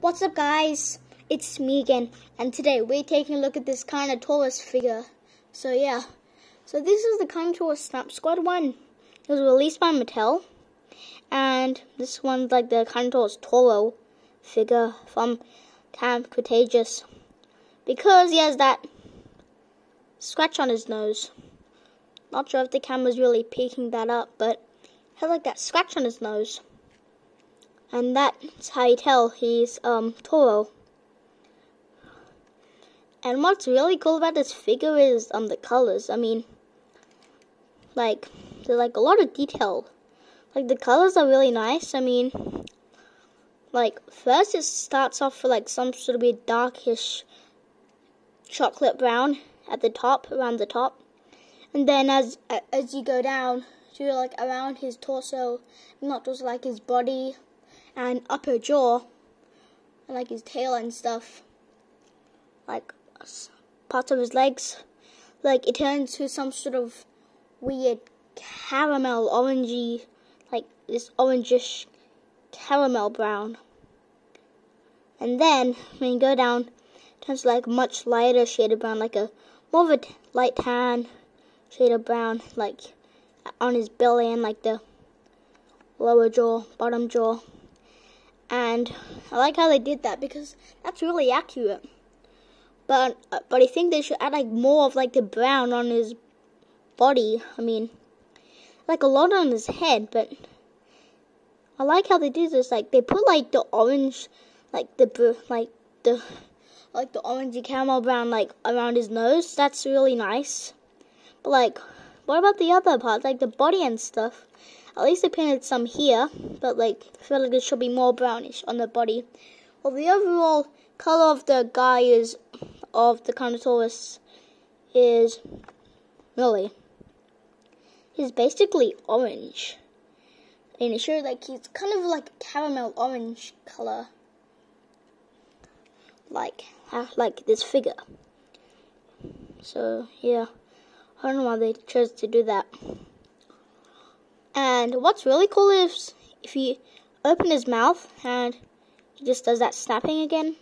What's up, guys? It's me again, and today we're taking a look at this Carnotaurus figure. So yeah, so this is the Carnotaurus Snap Squad one. It was released by Mattel, and this one's like the Carnotaurus Toro figure from Carnotaurus, because he has that scratch on his nose. Not sure if the camera's really picking that up, but he has like that scratch on his nose. And that's how you tell he's Toro. And what's really cool about this figure is the colors. I mean, like, there's like a lot of detail. Like, the colors are really nice. I mean, like, first it starts off with like some sort of weird darkish chocolate brown at the top, around the top. And then as you go down to like around his torso, not just like his body and upper jaw, and like his tail and stuff, like parts of his legs, like it turns to some sort of weird caramel orangey, like this orangish caramel brown. And then when you go down, it turns to like much lighter shade of brown, like a more of a light tan shade of brown, like on his belly and like the lower jaw, bottom jaw. And I like how they did that because that's really accurate. But I think they should add like more of like the brown on his body. I mean, like a lot on his head. But I like how they did this. Like they put like the orange, like the orangey caramel brown like around his nose. That's really nice. But like, what about the other part, like the body and stuff? At least they painted some here, but like I feel like it should be more brownish on the body. Well, the overall color of the guy of the Carnotaurus is basically orange, and it shows like he's kind of like a caramel orange color, like this figure. So yeah, I don't know why they chose to do that. And what's really cool is if you open his mouth and he just does that snapping again.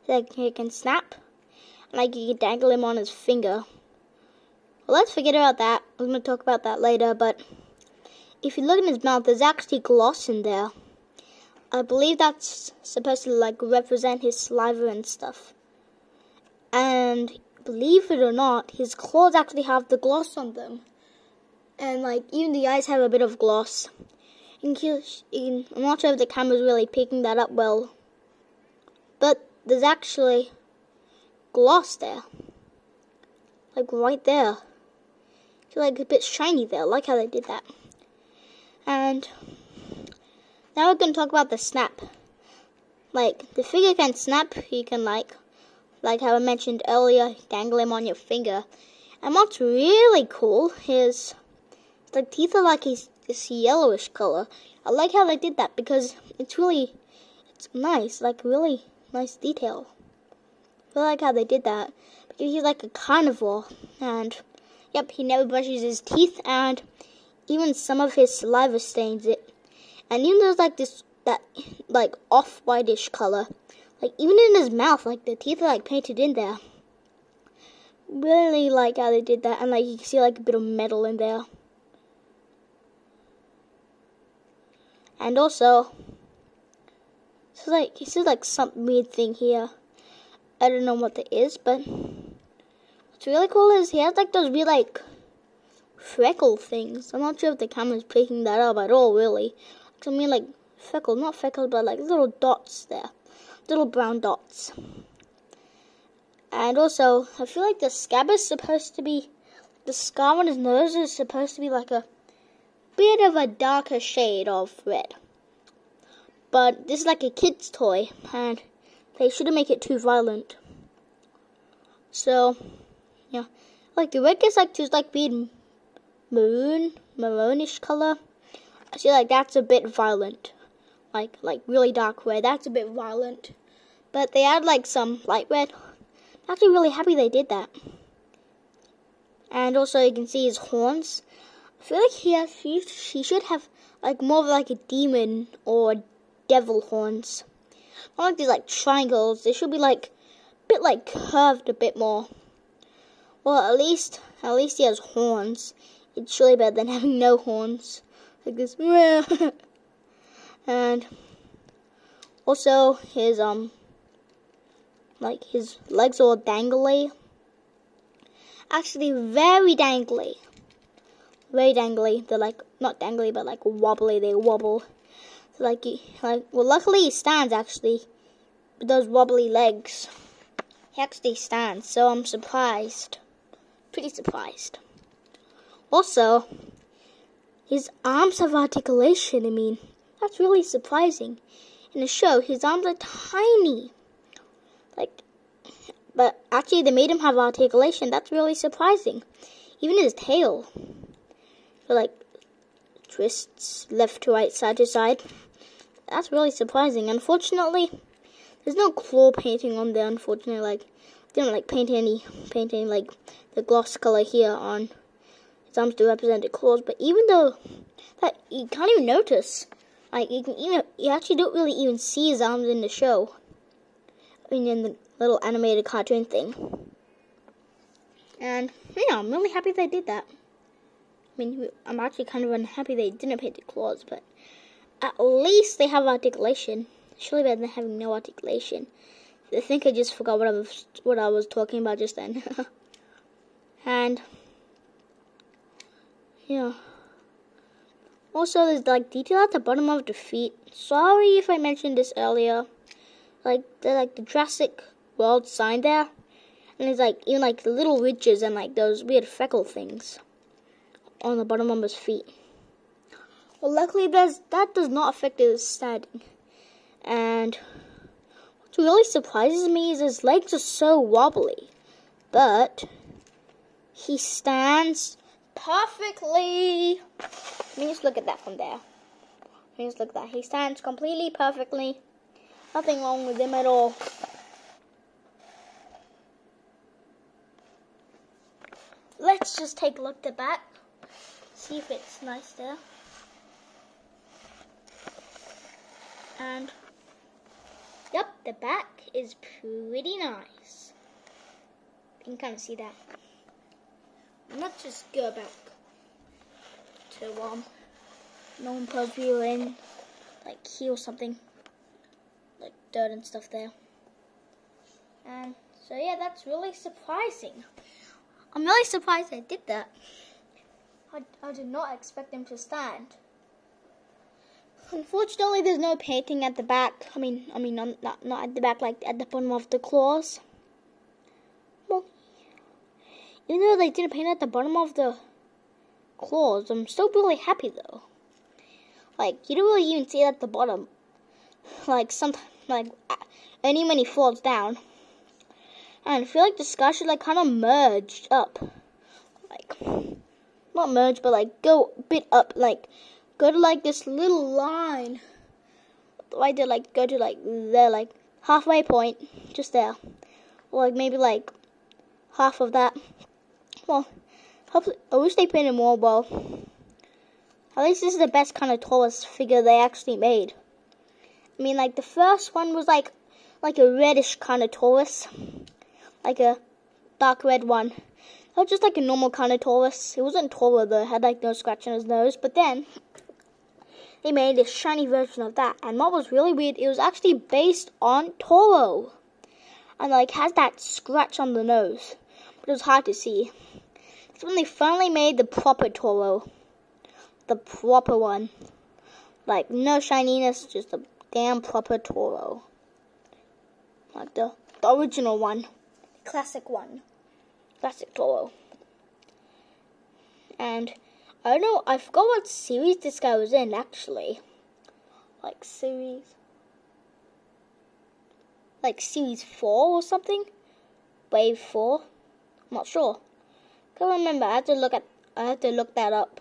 Like he can snap, and like you can dangle him on his finger. Well, let's forget about that. We're going to talk about that later. But if you look in his mouth, there's actually gloss in there. I believe that's supposed to like represent his saliva and stuff. And believe it or not, his claws actually have the gloss on them. And like even the eyes have a bit of gloss. I'm not sure if the camera's really picking that up well, but there's actually gloss there, like right there. It's like a bit shiny there. I like how they did that. And now we're gonna talk about the snap. Like the figure can snap. You can like how I mentioned earlier, dangle him on your finger. And what's really cool is the teeth are like this yellowish color. I like how they did that because it's nice, like really nice detail. I like how they did that because he's like a carnivore, and yep, he never brushes his teeth, and even some of his saliva stains it. And even there's like that off-whitish color, like even in his mouth, like the teeth are like painted in there. Really like how they did that, and like you can see like a bit of metal in there. And also, this is like some weird thing here. I don't know what it is, but what's really cool is he has like those weird like freckle things. I'm not sure if the camera's picking that up at all, really. I mean like freckles, not freckles, but like little dots there. Little brown dots. And also, I feel like the scab is supposed to be, the scar on his nose is supposed to be like a bit of a darker shade of red. But this is like a kid's toy, and they shouldn't make it too violent. So, yeah. Like the red gets like just like weird maroonish color. I feel like that's a bit violent. Like really dark red, that's a bit violent. But they add like some light red. I'm actually really happy they did that. And also you can see his horns. I feel like he should have like more of like a demon or devil horns. Not like these like triangles. They should be like a bit like curved a bit more. Well, at least he has horns. It's surely better than having no horns like this. And also his like his legs are all dangly. Actually, very dangly. Very dangly. They're like not dangly, but like wobbly. They wobble. So well, luckily he stands actually with those wobbly legs. He actually stands, so I'm surprised. Pretty surprised. Also, his arms have articulation. I mean, that's really surprising. In the show, his arms are tiny. But actually, they made him have articulation. That's really surprising. Even his tail. So, like, twists left to right, side to side. That's really surprising. Unfortunately, there's no claw painting on there. Unfortunately, like, didn't like paint any like the gloss color here on his arms to represent the claws. But even though that you can't even notice, like you actually don't really even see his arms in the show. I mean, in the little animated cartoon thing. And yeah, I'm really happy they did that. I mean, I'm actually kind of unhappy they didn't paint the claws, but at least they have articulation. Surely better than having no articulation. I think I just forgot what I was talking about just then. And yeah. Also, there's like detail at the bottom of the feet. Sorry if I mentioned this earlier. Like the Jurassic World sign there, and there's like even like the little ridges and like those weird freckle things on the bottom of his feet. Well, luckily that does not affect his standing. And what really surprises me is his legs are so wobbly, but he stands perfectly. Let me just look at that from there. Let me just look at that. He stands completely perfectly. Nothing wrong with him at all. Let's just take a look at the back. See if it's nice there. And yep, the back is pretty nice. You can kind of see that. Let's just go back to normal pose view in like here or something. Like dirt and stuff there. And so yeah, that's really surprising. I'm really surprised I did that. I did not expect him to stand. Unfortunately, there's no painting at the back. I mean, not at the back, like at the bottom of the claws. Well, even though they didn't paint at the bottom of the claws, I'm still really happy though. Like, you don't really even see it at the bottom. Like, sometimes, like, only when he falls down. And I feel like the sky should, like, kind of merge up. Like, not merge, but, like, go a bit up. Like, go to, like, this little line. Right there, like, go to, like, there, like, halfway point. Just there. Or, like, maybe, like, half of that. Well, I wish they painted more, well. At least this is the best Carnotaurus figure they actually made. I mean, like, the first one was, like a reddish Carnotaurus. Like a dark red one. That was just, like, a normal Carnotaurus. It wasn't taller, though. It had, like, no scratch on his nose. But then, they made a shiny version of that. And what was really weird, it was actually based on Toro. And, like, has that scratch on the nose. But it was hard to see. That's when they finally made the proper Toro. The proper one. Like, no shininess, just a damn proper Toro. Like the original one. The classic one. Classic Toro. And I don't know, I forgot what series this guy was in, actually. Like series 4 or something? Wave 4? I'm not sure. Can't remember, I have to look that up.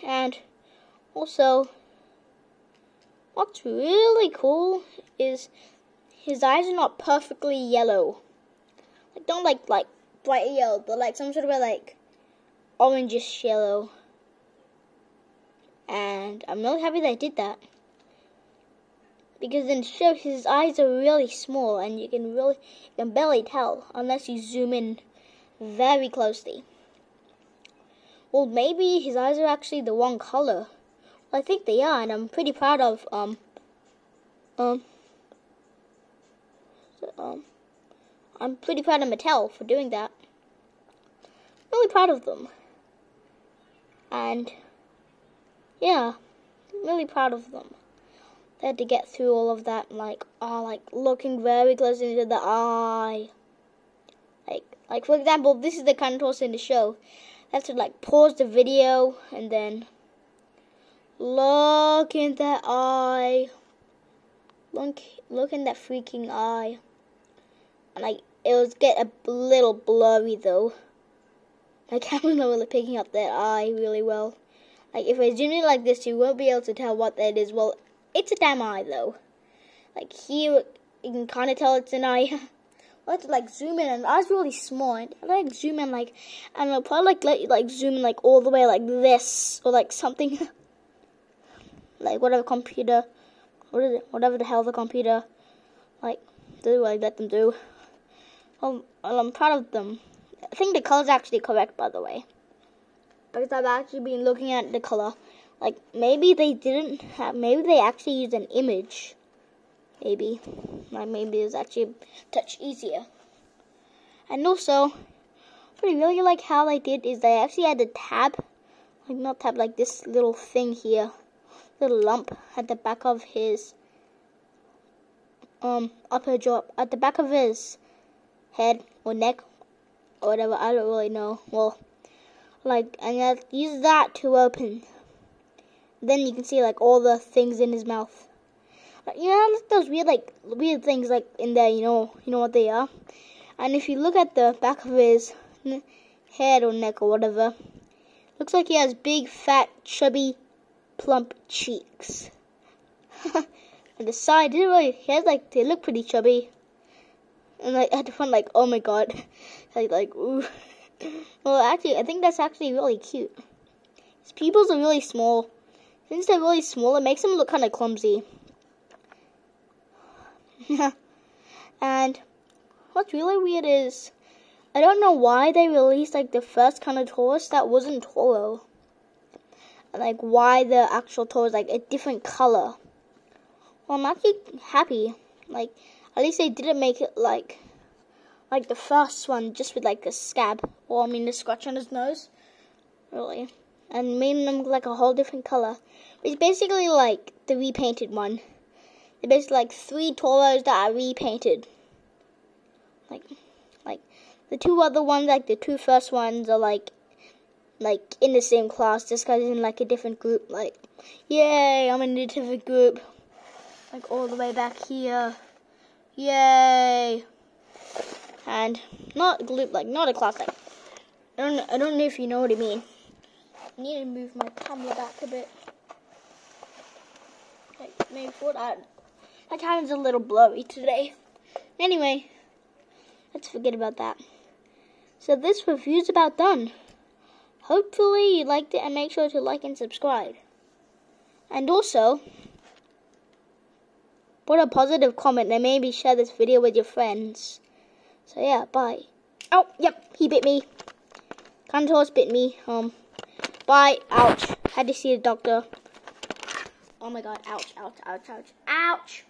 And also, what's really cool is his eyes are not perfectly yellow. Like, not like bright yellow, but like some sort of like orangish yellow. And I'm really happy they did that. Because in the show his eyes are really small and you can barely tell unless you zoom in very closely. Well, maybe his eyes are actually the wrong color. Well, I think they are, and I'm pretty proud of I'm pretty proud of Mattel for doing that. I'm really proud of them. And yeah, I'm really proud of them. They had to get through all of that, like looking very close into the eye. Like for example, this is the Carnotaurus in the show. They have to like pause the video and then look in that eye. Look in that freaking eye. And like it was get a little blurry though. My camera's not really picking up that eye really well. Like if I zoom in like this, you won't be able to tell what that is. Well, it's a damn eye though. Like here, you can kind of tell it's an eye. I have to like zoom in, and the eye's really small. And I like zoom in like, and I'll probably like let you like zoom in like all the way like this or like something. Like whatever computer, what is it? Whatever the hell the computer like do, I let them do. Well, I'm proud of them. I think the color's actually correct, by the way, because I've actually been looking at the color. Like maybe they didn't have, maybe they actually used an image. Maybe, like maybe it's actually a touch easier. And also, what I really like how they did is they actually had a tab, like not tab, like this little thing here, little lump at the back of his upper jaw, at the back of his head or neck or whatever. I don't really know. Well, like, and you have to use that to open. Then you can see like all the things in his mouth. You know, like those weird things like in there. You know what they are. And if you look at the back of his head or neck or whatever, looks like he has big, fat, chubby, plump cheeks. On the side, he has like, they look pretty chubby. And like at the front, like, oh my god, like ooh. Well, actually, I think that's actually really cute. His pupils are really small. Since they're really small, it makes him look kind of clumsy. And what's really weird is, I don't know why they released like the first Carnotaurus that wasn't Toro. And like why the actual Toro is like a different color. Well, I'm actually happy. Like at least they didn't make it like the first one just with like a scab, or I mean the scratch on his nose, really, and made them like a whole different color. It's basically like the repainted one. They're basically like 3 Toros that are repainted. Like the 2 other ones, like the 2 first ones are like in the same class. This guy's in like a different group. Like, yay, I'm in a different group. Like all the way back here. Yay. And not a group, like not a class. Like I don't know if you know what I mean. I need to move my camera back a bit. Okay, maybe for that. My camera's a little blurry today. Anyway, let's forget about that. So this review's about done. Hopefully you liked it, and make sure to like and subscribe. And also, put a positive comment and maybe share this video with your friends. So yeah, bye. Oh, yep, he bit me. Carnotaurus bit me. Bye. Ouch. Had to see a doctor. Oh my god, ouch, ouch, ouch, ouch, ouch.